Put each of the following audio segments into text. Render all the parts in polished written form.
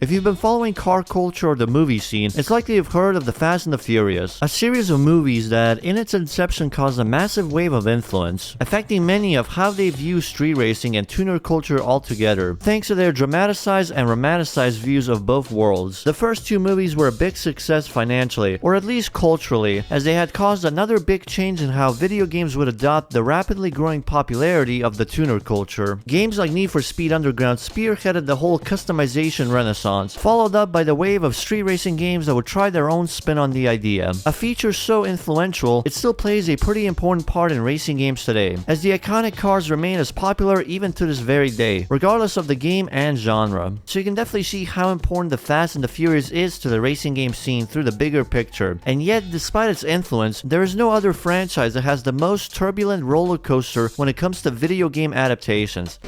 If you've been following car culture or the movie scene, it's likely you've heard of the Fast and the Furious, a series of movies that, in its inception, caused a massive wave of influence, affecting many of how they view street racing and tuner culture altogether, thanks to their dramatized and romanticized views of both worlds. The first two movies were a big success financially, or at least culturally, as they had caused another big change in how video games would adopt the rapidly growing popularity of the tuner culture. Games like Need for Speed Underground spearheaded the whole customization renaissance, followed up by the wave of street racing games that would try their own spin on the idea. A feature so influential, it still plays a pretty important part in racing games today, as the iconic cars remain as popular even to this very day, regardless of the game and genre. So you can definitely see how important the Fast and the Furious is to the racing game scene through the bigger picture. And yet, despite its influence, there is no other franchise that has the most turbulent roller coaster when it comes to video game adaptations.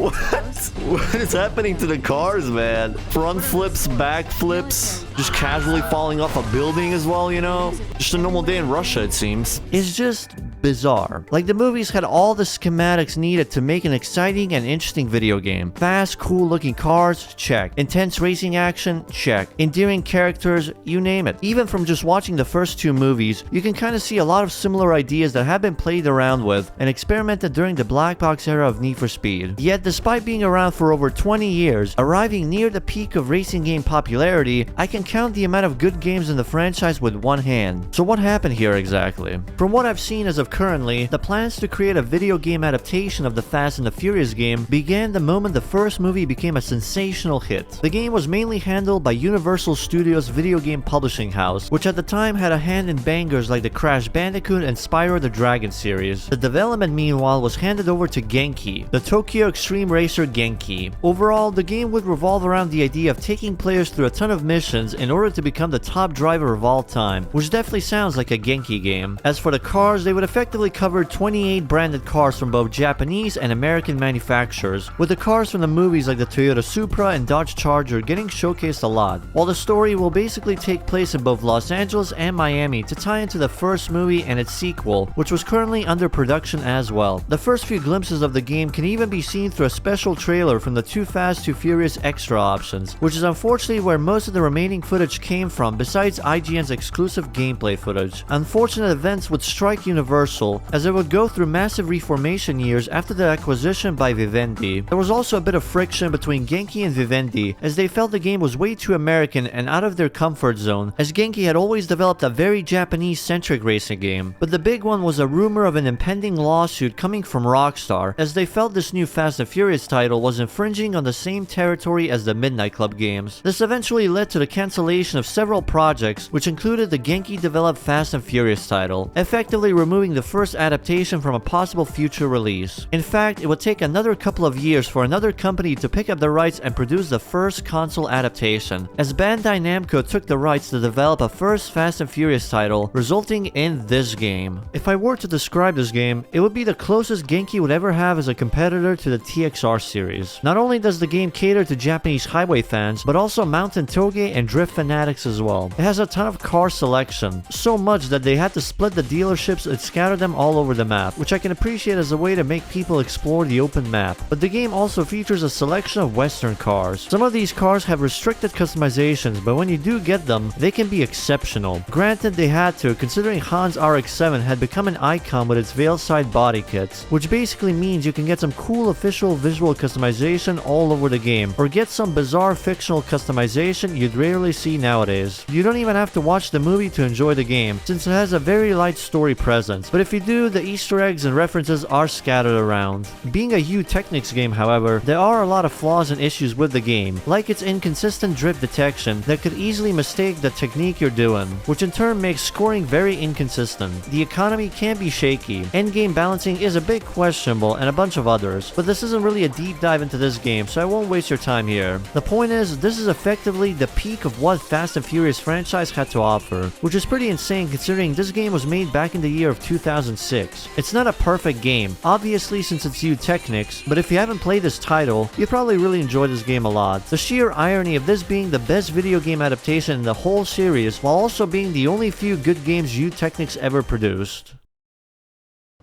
What is happening to the cars, man? Front flips, back flips, just casually falling off a building as well, you know? Just a normal day in Russia, it seems. It's just bizarre. Like, the movies had all the schematics needed to make an exciting and interesting video game. Fast, cool looking cars, check. Intense racing action, check. Endearing characters, you name it. Even from just watching the first two movies, you can kind of see a lot of similar ideas that have been played around with and experimented during the black box era of Need for Speed. Yet, despite being around for over 20 years, arriving near the peak of racing game popularity, I can count the amount of good games in the franchise with one hand. So what happened here exactly? From what I've seen as of currently, the plans to create a video game adaptation of the Fast and the Furious game began the moment the first movie became a sensational hit. The game was mainly handled by Universal Studios' video game publishing house, which at the time had a hand in bangers like the Crash Bandicoot and Spyro the Dragon series. The development, meanwhile, was handed over to Genki, the Tokyo Extreme Racer Genki. Overall, the game would revolve around the idea of taking players through a ton of missions in order to become the top driver of all time, which definitely sounds like a Genki game. As for the cars, they would effectively cover 28 branded cars from both Japanese and American manufacturers, with the cars from the movies like the Toyota Supra and Dodge Charger getting showcased a lot, while the story will basically take place in both Los Angeles and Miami to tie into the first movie and its sequel, which was currently under production as well. The first few glimpses of the game can even be seen through a special trailer from the Too Fast, Too Furious Extra options, which is unfortunately where most of the remaining footage came from besides IGN's exclusive gameplay footage. Unfortunate events would strike Universal, as it would go through massive reformation years after the acquisition by Vivendi. There was also a bit of friction between Genki and Vivendi, as they felt the game was way too American and out of their comfort zone, as Genki had always developed a very Japanese-centric racing game. But the big one was a rumor of an impending lawsuit coming from Rockstar, as they felt this new Fast and Furious title was infringing on the same territory as the Midnight Club games. This eventually led to the cancellation of several projects, which included the Genki-developed Fast and Furious title, effectively removing the first adaptation from a possible future release. In fact, it would take another couple of years for another company to pick up the rights and produce the first console adaptation, as Bandai Namco took the rights to develop a first Fast and Furious title, resulting in this game. If I were to describe this game, it would be the closest Genki would ever have as a competitor to the TXR series. Not only does the game cater to Japanese highway fans, but also mountain toge and drift fanatics as well. It has a ton of car selection, so much that they had to split the dealerships and scatter them all over the map, which I can appreciate as a way to make people explore the open map. But the game also features a selection of Western cars. Some of these cars have restricted customizations, but when you do get them, they can be exceptional. Granted, they had to, considering Han's RX-7 had become an icon with its Veilside body kits, which basically means you can get some cool official visual customization all over the game, or get some bizarre fictional customization you'd rarely see nowadays. You don't even have to watch the movie to enjoy the game, since it has a very light story presence, but if you do, the Easter eggs and references are scattered around. Being a U-Technics game, however, there are a lot of flaws and issues with the game, like its inconsistent drift detection that could easily mistake the technique you're doing, which in turn makes scoring very inconsistent. The economy can be shaky, endgame balancing is a bit questionable, and a bunch of others, but this isn't really a deep dive into this game, so I won't waste your time here. The point is, this is effectively the peak of what Fast and Furious franchise had to offer, which is pretty insane considering this game was made back in the year of 2006. It's not a perfect game, obviously since it's U-Technics, but if you haven't played this title, you probably really enjoy this game a lot. The sheer irony of this being the best video game adaptation in the whole series, while also being the only few good games U-Technics ever produced.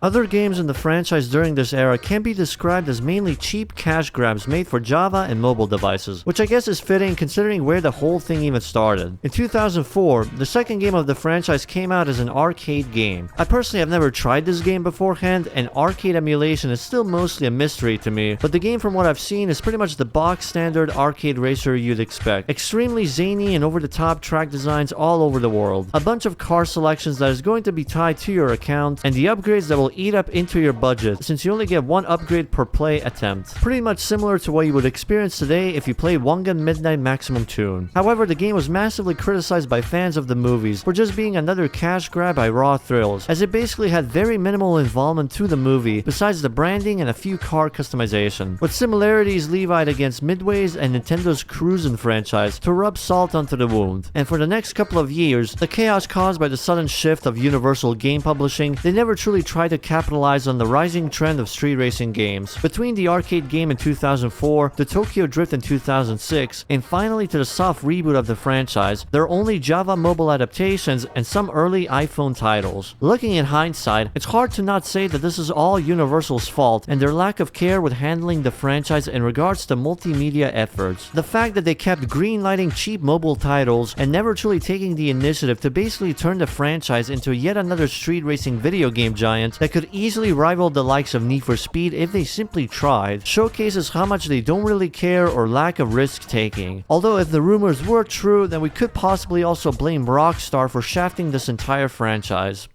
Other games in the franchise during this era can be described as mainly cheap cash grabs made for Java and mobile devices, which I guess is fitting considering where the whole thing even started. In 2004, the second game of the franchise came out as an arcade game. I personally have never tried this game beforehand, and arcade emulation is still mostly a mystery to me, but the game from what I've seen is pretty much the box standard arcade racer you'd expect. Extremely zany and over-the-top track designs all over the world. A bunch of car selections that is going to be tied to your account, and the upgrades that will eat up into your budget since you only get one upgrade per play attempt. Pretty much similar to what you would experience today if you played One Gun Midnight Maximum Tune. However, the game was massively criticized by fans of the movies for just being another cash grab by Raw Thrills, as it basically had very minimal involvement to the movie besides the branding and a few car customization. With similarities levied against Midway's and Nintendo's Cruisin' franchise to rub salt onto the wound. And for the next couple of years, the chaos caused by the sudden shift of Universal Game Publishing, they never truly tried to capitalize on the rising trend of street racing games. Between the arcade game in 2004, the Tokyo Drift in 2006, and finally to the soft reboot of the franchise, there are only Java mobile adaptations and some early iPhone titles. Looking in hindsight, it's hard to not say that this is all Universal's fault and their lack of care with handling the franchise in regards to multimedia efforts. The fact that they kept greenlighting cheap mobile titles and never truly taking the initiative to basically turn the franchise into yet another street racing video game giant that could easily rival the likes of Need for Speed if they simply tried, showcases how much they don't really care or lack of risk-taking. Although if the rumors were true, then we could possibly also blame Rockstar for shafting this entire franchise.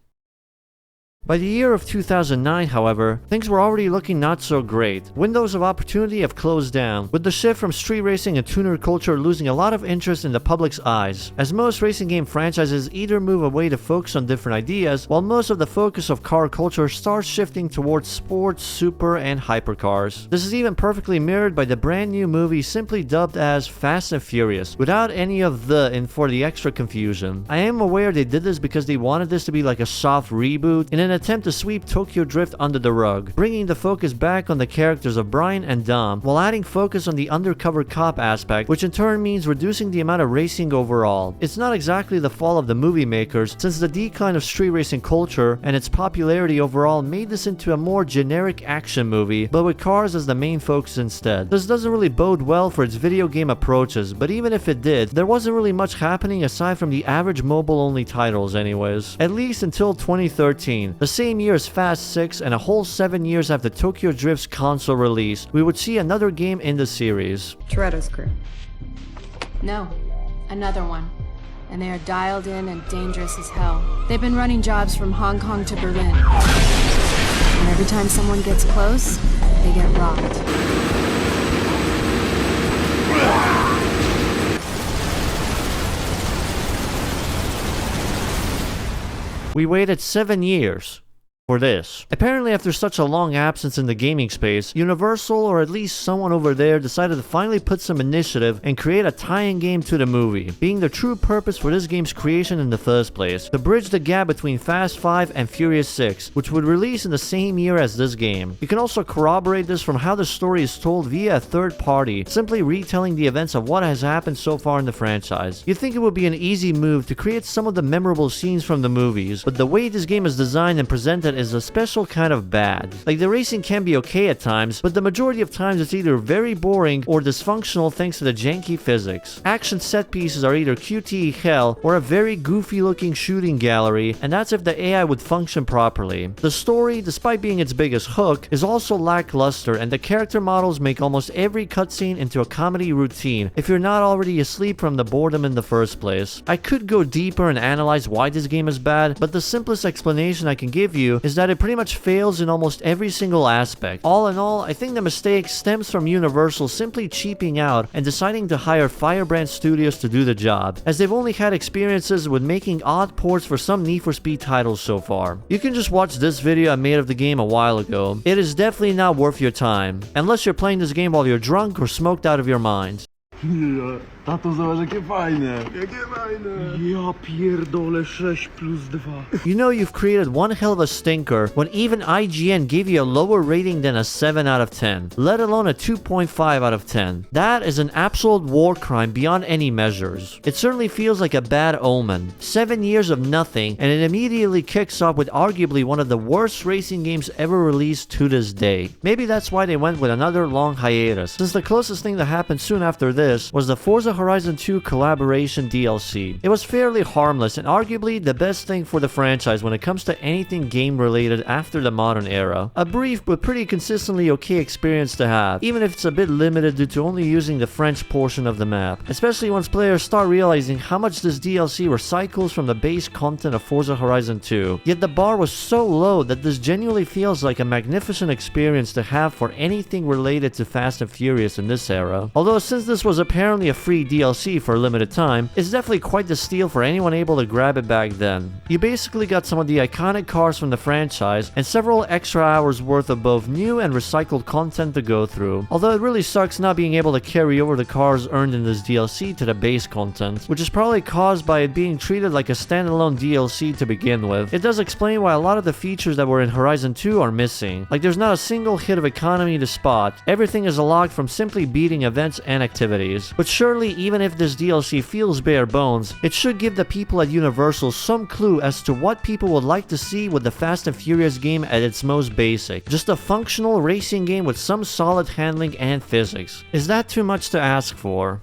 By the year of 2009, however, things were already looking not so great. Windows of opportunity have closed down, with the shift from street racing and tuner culture losing a lot of interest in the public's eyes, as most racing game franchises either move away to focus on different ideas, while most of the focus of car culture starts shifting towards sports, super, and hypercars. This is even perfectly mirrored by the brand new movie simply dubbed as Fast and Furious, without any of the in for the extra confusion. I am aware they did this because they wanted this to be like a soft reboot in an attempt to sweep Tokyo Drift under the rug, bringing the focus back on the characters of Brian and Dom, while adding focus on the undercover cop aspect, which in turn means reducing the amount of racing overall. It's not exactly the fault of the movie makers, since the decline of street racing culture and its popularity overall made this into a more generic action movie, but with cars as the main focus instead. This doesn't really bode well for its video game approaches, but even if it did, there wasn't really much happening aside from the average mobile-only titles anyways. At least until 2013, the same year as Fast 6 and a whole 7 years after Tokyo Drift's console release, we would see another game in the series. Toretto's crew. No, another one. And they are dialed in and dangerous as hell. They've been running jobs from Hong Kong to Berlin. And every time someone gets close, they get robbed. We waited 7 years for this. Apparently, after such a long absence in the gaming space, Universal, or at least someone over there, decided to finally put some initiative and create a tie-in game to the movie, being the true purpose for this game's creation in the first place, to bridge the gap between Fast 5 and Furious 6, which would release in the same year as this game. You can also corroborate this from how the story is told via a third party, simply retelling the events of what has happened so far in the franchise. You'd think it would be an easy move to create some of the memorable scenes from the movies, but the way this game is designed and presented is a special kind of bad. Like, the racing can be okay at times, but the majority of times it's either very boring or dysfunctional thanks to the janky physics. Action set pieces are either QTE hell or a very goofy looking shooting gallery, and that's if the AI would function properly. The story, despite being its biggest hook, is also lackluster, and the character models make almost every cutscene into a comedy routine if you're not already asleep from the boredom in the first place. I could go deeper and analyze why this game is bad, but the simplest explanation I can give you is that it pretty much fails in almost every single aspect. All in all, I think the mistake stems from Universal simply cheaping out and deciding to hire Firebrand Studios to do the job, as they've only had experiences with making odd ports for some Need for Speed titles so far. You can just watch this video I made of the game a while ago. It is definitely not worth your time, unless you're playing this game while you're drunk or smoked out of your mind. Tato, zobacz, jakie fajne. Jakie fajne. Ja pierdolę 6+2. You know you've created one hell of a stinker when even IGN gave you a lower rating than a 7 out of 10, let alone a 2.5 out of 10. That is an absolute war crime beyond any measures. It certainly feels like a bad omen. 7 years of nothing, and it immediately kicks off with arguably one of the worst racing games ever released to this day. Maybe that's why they went with another long hiatus, since the closest thing that happened soon after this was the Forza Horizon 2 collaboration DLC. It was fairly harmless and arguably the best thing for the franchise when it comes to anything game related after the modern era. A brief but pretty consistently okay experience to have, even if it's a bit limited due to only using the French portion of the map, especially once players start realizing how much this DLC recycles from the base content of Forza Horizon 2. Yet the bar was so low that this genuinely feels like a magnificent experience to have for anything related to Fast and Furious in this era. Although since this was apparently a free DLC for a limited time, it's definitely quite the steal for anyone able to grab it back then. You basically got some of the iconic cars from the franchise and several extra hours worth of both new and recycled content to go through. Although it really sucks not being able to carry over the cars earned in this DLC to the base content, which is probably caused by it being treated like a standalone DLC to begin with. It does explain why a lot of the features that were in Horizon 2 are missing. Like there's not a single hit of economy to spot. Everything is unlocked from simply beating events and activities. But surely even if this DLC feels bare bones, it should give the people at Universal some clue as to what people would like to see with the Fast and Furious game at its most basic. Just a functional racing game with some solid handling and physics. Is that too much to ask for?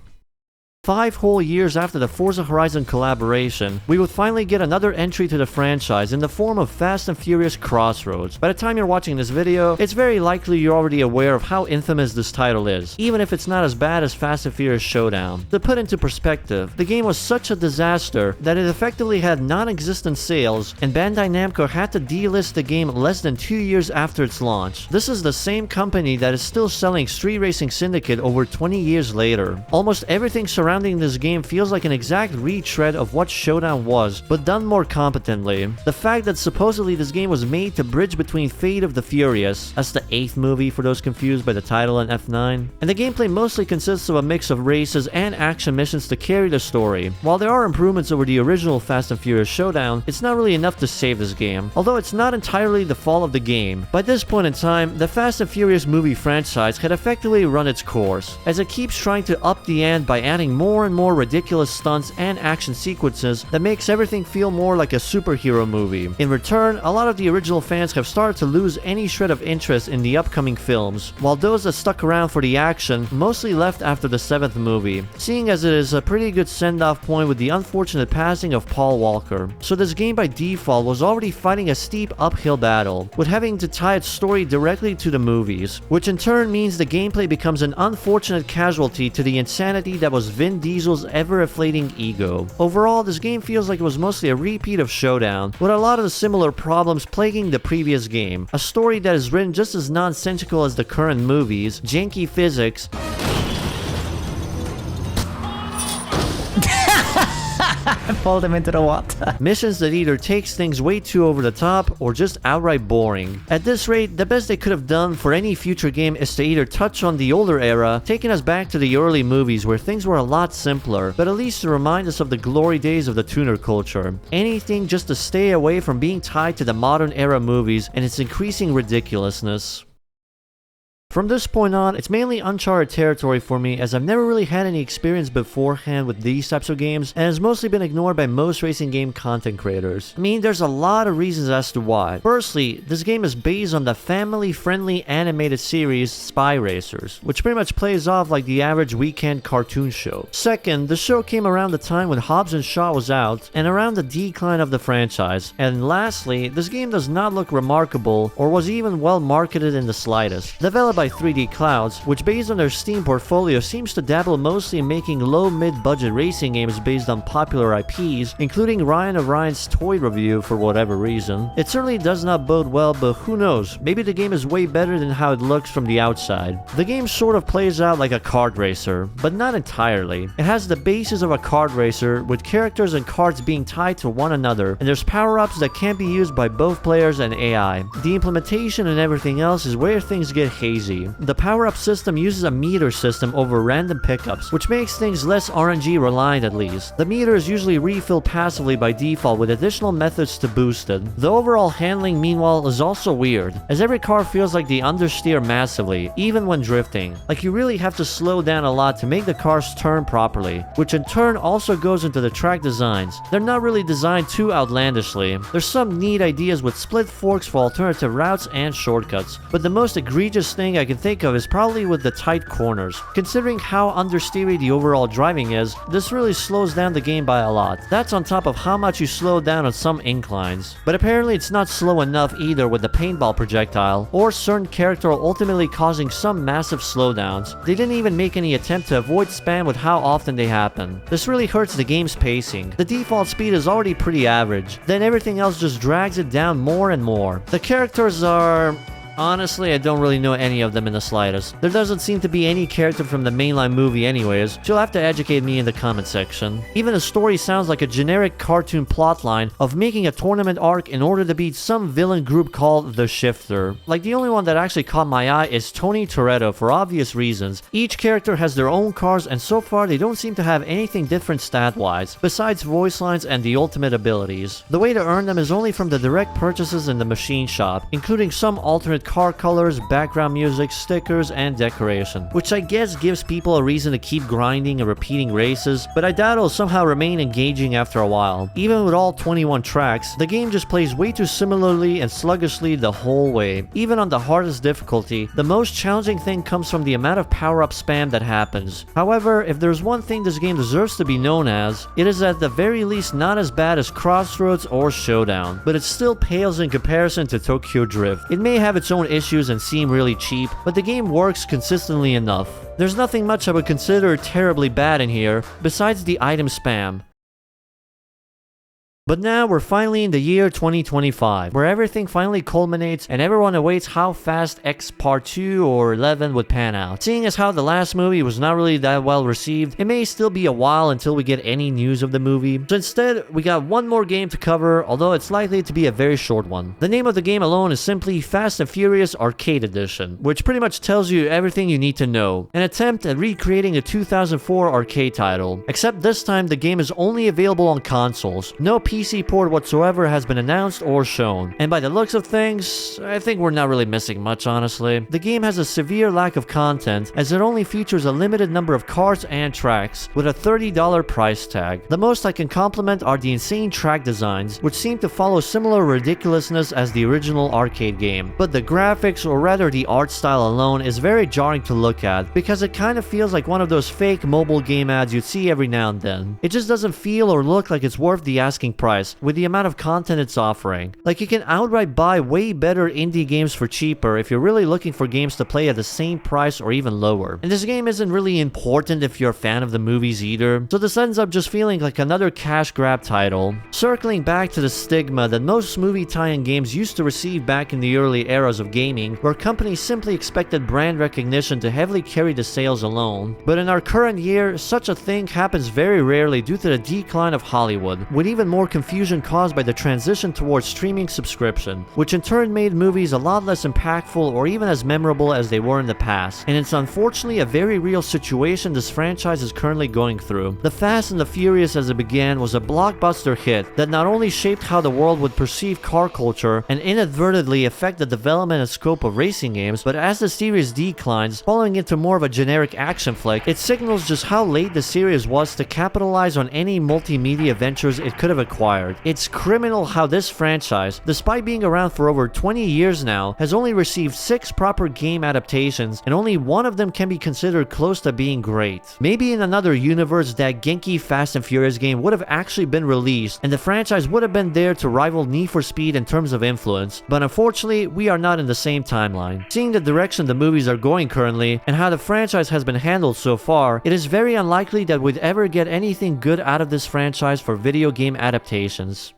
5 whole years after the Forza Horizon collaboration, we would finally get another entry to the franchise in the form of Fast and Furious Crossroads. By the time you're watching this video, it's very likely you're already aware of how infamous this title is, even if it's not as bad as Fast and Furious Showdown. To put into perspective, the game was such a disaster that it effectively had non-existent sales, and Bandai Namco had to delist the game less than 2 years after its launch. This is the same company that is still selling Street Racing Syndicate over 20 years later. Almost everything surrounding this game feels like an exact retread of what Showdown was, but done more competently. The fact that supposedly this game was made to bridge between Fate of the Furious, that's the 8th movie for those confused by the title in F9, and the gameplay mostly consists of a mix of races and action missions to carry the story. While there are improvements over the original Fast and Furious Showdown, it's not really enough to save this game, although it's not entirely the fault of the game. By this point in time, the Fast and Furious movie franchise had effectively run its course, as it keeps trying to up the ante by adding more and more ridiculous stunts and action sequences that makes everything feel more like a superhero movie. In return, a lot of the original fans have started to lose any shred of interest in the upcoming films, while those that stuck around for the action mostly left after the 7th movie, seeing as it is a pretty good send-off point with the unfortunate passing of Paul Walker. So this game by default was already fighting a steep uphill battle, with having to tie its story directly to the movies, which in turn means the gameplay becomes an unfortunate casualty to the insanity that was Vin Diesel's ever-inflating ego. Overall, this game feels like it was mostly a repeat of Showdown, with a lot of the similar problems plaguing the previous game. A story that is written just as nonsensical as the current movies, janky physics, Pulled him into the water. missions that either takes things way too over the top or just outright boring. At this rate, the best they could have done for any future game is to either touch on the older era, taking us back to the early movies where things were a lot simpler, but at least to remind us of the glory days of the tuner culture. Anything just to stay away from being tied to the modern era movies and its increasing ridiculousness. From this point on, it's mainly uncharted territory for me, as I've never really had any experience beforehand with these types of games, and has mostly been ignored by most racing game content creators. I mean, there's a lot of reasons as to why. Firstly, this game is based on the family-friendly animated series Spy Racers, which pretty much plays off like the average weekend cartoon show. Second, the show came around the time when Hobbs & Shaw was out, and around the decline of the franchise. And lastly, this game does not look remarkable, or was even well marketed in the slightest. Developed by 3D Clouds, which based on their Steam portfolio seems to dabble mostly in making low-mid budget racing games based on popular IPs, including Ryan of Ryan's Toy Review for whatever reason. It certainly does not bode well, but who knows, maybe the game is way better than how it looks from the outside. The game sort of plays out like a kart racer, but not entirely. It has the basis of a kart racer, with characters and karts being tied to one another, and there's power-ups that can be used by both players and AI. The implementation and everything else is where things get hazy. easy. The power-up system uses a meter system over random pickups, which makes things less RNG reliant at least. The meter is usually refilled passively by default with additional methods to boost it. The overall handling meanwhile is also weird, as every car feels like they understeer massively, even when drifting. Like you really have to slow down a lot to make the cars turn properly, which in turn also goes into the track designs. They're not really designed too outlandishly. There's some neat ideas with split forks for alternative routes and shortcuts, but the most egregious thing I can think of is probably with the tight corners. Considering how understeery the overall driving is, this really slows down the game by a lot. That's on top of how much you slow down on some inclines. But apparently it's not slow enough either with the paintball projectile, or certain character ultimately causing some massive slowdowns. They didn't even make any attempt to avoid spam with how often they happen. This really hurts the game's pacing. The default speed is already pretty average, then everything else just drags it down more and more. The characters are... honestly, I don't really know any of them in the slightest. There doesn't seem to be any character from the mainline movie anyways, so you'll have to educate me in the comment section. Even the story sounds like a generic cartoon plotline of making a tournament arc in order to beat some villain group called the Shifter. Like, the only one that actually caught my eye is Tony Toretto for obvious reasons. Each character has their own cars, and so far they don't seem to have anything different stat-wise, besides voice lines and the ultimate abilities. The way to earn them is only from the direct purchases in the machine shop, including some alternate car colors, background music, stickers, and decoration, which I guess gives people a reason to keep grinding and repeating races, but I doubt it'll somehow remain engaging after a while. Even with all 21 tracks, the game just plays way too similarly and sluggishly the whole way. Even on the hardest difficulty, the most challenging thing comes from the amount of power-up spam that happens. However, if there's one thing this game deserves to be known as, it is at the very least not as bad as Crossroads or Showdown, but it still pales in comparison to Tokyo Drift. It may have its own issues and seem really cheap, but the game works consistently enough. There's nothing much I would consider terribly bad in here, besides the item spam. But now we're finally in the year 2025, where everything finally culminates and everyone awaits how fast X Part 2 or 11 would pan out. Seeing as how the last movie was not really that well received, it may still be a while until we get any news of the movie. So instead, we got one more game to cover, although it's likely to be a very short one. The name of the game alone is simply Fast and Furious Arcade Edition, which pretty much tells you everything you need to know. An attempt at recreating a 2004 arcade title, except this time the game is only available on consoles. No PC port whatsoever has been announced or shown, and by the looks of things, I think we're not really missing much, honestly. The game has a severe lack of content, as it only features a limited number of cars and tracks, with a $30 price tag. The most I can compliment are the insane track designs, which seem to follow similar ridiculousness as the original arcade game, but the graphics, or rather the art style alone, is very jarring to look at, because it kind of feels like one of those fake mobile game ads you'd see every now and then. It just doesn't feel or look like it's worth the asking price, with the amount of content it's offering. Like, you can outright buy way better indie games for cheaper if you're really looking for games to play at the same price or even lower. And this game isn't really important if you're a fan of the movies either, so this ends up just feeling like another cash grab title. Circling back to the stigma that most movie tie-in games used to receive back in the early eras of gaming, where companies simply expected brand recognition to heavily carry the sales alone. But in our current year, such a thing happens very rarely due to the decline of Hollywood, with even more confusion caused by the transition towards streaming subscription, which in turn made movies a lot less impactful or even as memorable as they were in the past. And it's unfortunately a very real situation this franchise is currently going through. The Fast and the Furious as it began was a blockbuster hit that not only shaped how the world would perceive car culture and inadvertently affect the development and scope of racing games, but as the series declines, falling into more of a generic action flick, it signals just how late the series was to capitalize on any multimedia ventures it could have acquired. It's criminal how this franchise, despite being around for over 20 years now, has only received 6 proper game adaptations, and only one of them can be considered close to being great. Maybe in another universe that Genki Fast and Furious game would have actually been released, and the franchise would have been there to rival Need for Speed in terms of influence, but unfortunately, we are not in the same timeline. Seeing the direction the movies are going currently, and how the franchise has been handled so far, it is very unlikely that we'd ever get anything good out of this franchise for video game adaptations.